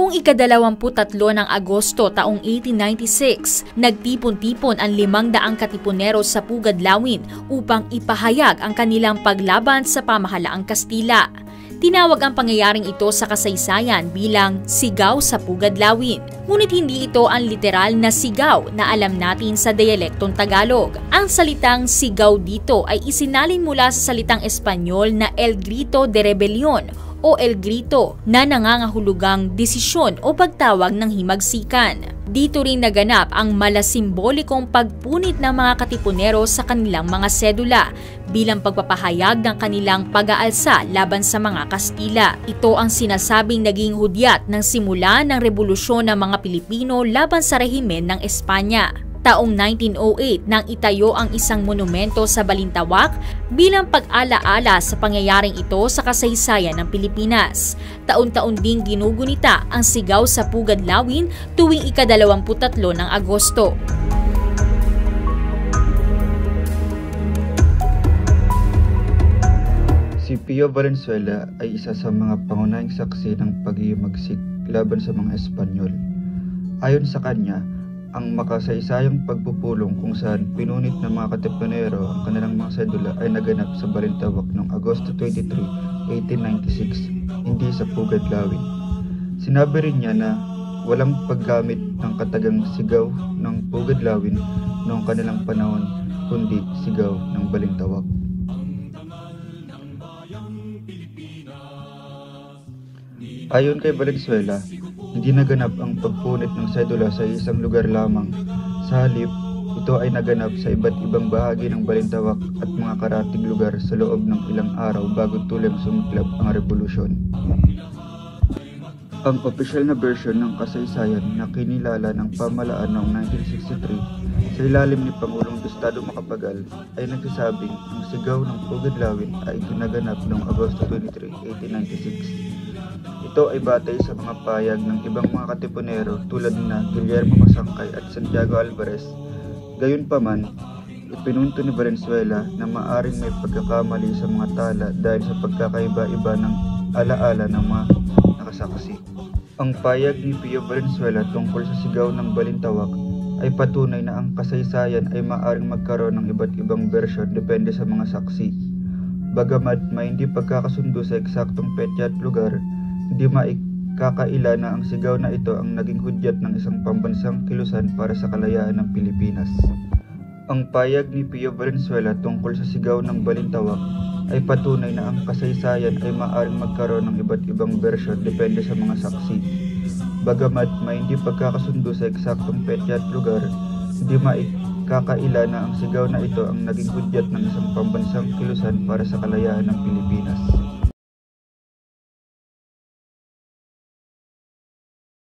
Noong ika-23 ng Agosto taong 1896, nagtipon-tipon ang 500 katipunero sa Pugadlawin upang ipahayag ang kanilang paglaban sa pamahalaang Kastila. Tinawag ang pangyayaring ito sa kasaysayan bilang Sigaw sa Pugadlawin. Ngunit hindi ito ang literal na sigaw na alam natin sa dialektong Tagalog. Ang salitang sigaw dito ay isinalin mula sa salitang Espanyol na El Grito de Rebelión o El Grito na nangangahulugang desisyon o pagtawag ng himagsikan. Dito rin naganap ang malasimbolikong pagpunit ng mga katipunero sa kanilang mga sedula bilang pagpapahayag ng kanilang pag-aalsa laban sa mga Kastila. Ito ang sinasabing naging hudyat ng simula ng revolusyon ng mga Pilipino laban sa rehimen ng Espanya. Taong 1908 nang itayo ang isang monumento sa Balintawak bilang pag-alaala sa pangyayaring ito sa kasaysayan ng Pilipinas. Taon-taon ding ginugunita ang Sigaw sa Pugadlawin tuwing ika-23 ng Agosto. Si Pio Valenzuela ay isa sa mga pangunahing saksi ng paghihimagsik laban sa mga Espanyol. Ayon sa kanya, ang makasaysayang pagpupulong kung saan pinunit ng mga katipunero ang kanilang mga sedula ay naganap sa Balintawak noong Agosto 23, 1896, hindi sa Pugadlawin. Sinabi rin niya na walang paggamit ng katagang sigaw ng Pugadlawin noong kanilang panahon, kundi sigaw ng Balintawak. Ayon kay Valenzuela, hindi naganap ang pagpunit ng sedula sa isang lugar lamang. Sa halip, ito ay naganap sa iba't ibang bahagi ng Balintawak at mga karatig lugar sa loob ng ilang araw bago tuluyang sumiklab ang revolusyon. Ang opisyal na bersyon ng kasaysayan na kinilala ng pamahalaan noong 1963 sa ilalim ni Pangulong Gustavo Macapagal ay nagsasabing ang sigaw ng Pugadlawin ay ginaganap noong Agosto 23, 1896. Ito ay batay sa mga payag ng ibang mga katipunero tulad na Guillermo Masangkay at Santiago Alvarez. Gayunpaman, ipinunto ni Valenzuela na maaring may pagkakamali sa mga tala dahil sa pagkakaiba-iba ng alaala ng mga nakasaksi. Ang payag ni Pio Valenzuela tungkol sa sigaw ng Balintawak ay patunay na ang kasaysayan ay maaring magkaroon ng iba't ibang bersyon depende sa mga saksi. Bagamat may hindi pagkakasundo sa eksaktong petsa at lugar, hindi maikakaila na ang sigaw na ito ang naging hudyat ng isang pambansang kilusan para sa kalayaan ng Pilipinas. Ang payag ni Pio Valenzuela tungkol sa sigaw ng Balintawak ay patunay na ang kasaysayan ay maaaring magkaroon ng iba't ibang bersyon depende sa mga saksi. Bagamat may hindi pagkakasundo sa eksaktong petsa at lugar, hindi maikakaila na ang sigaw na ito ang naging hudyat ng isang pambansang kilusan para sa kalayaan ng Pilipinas.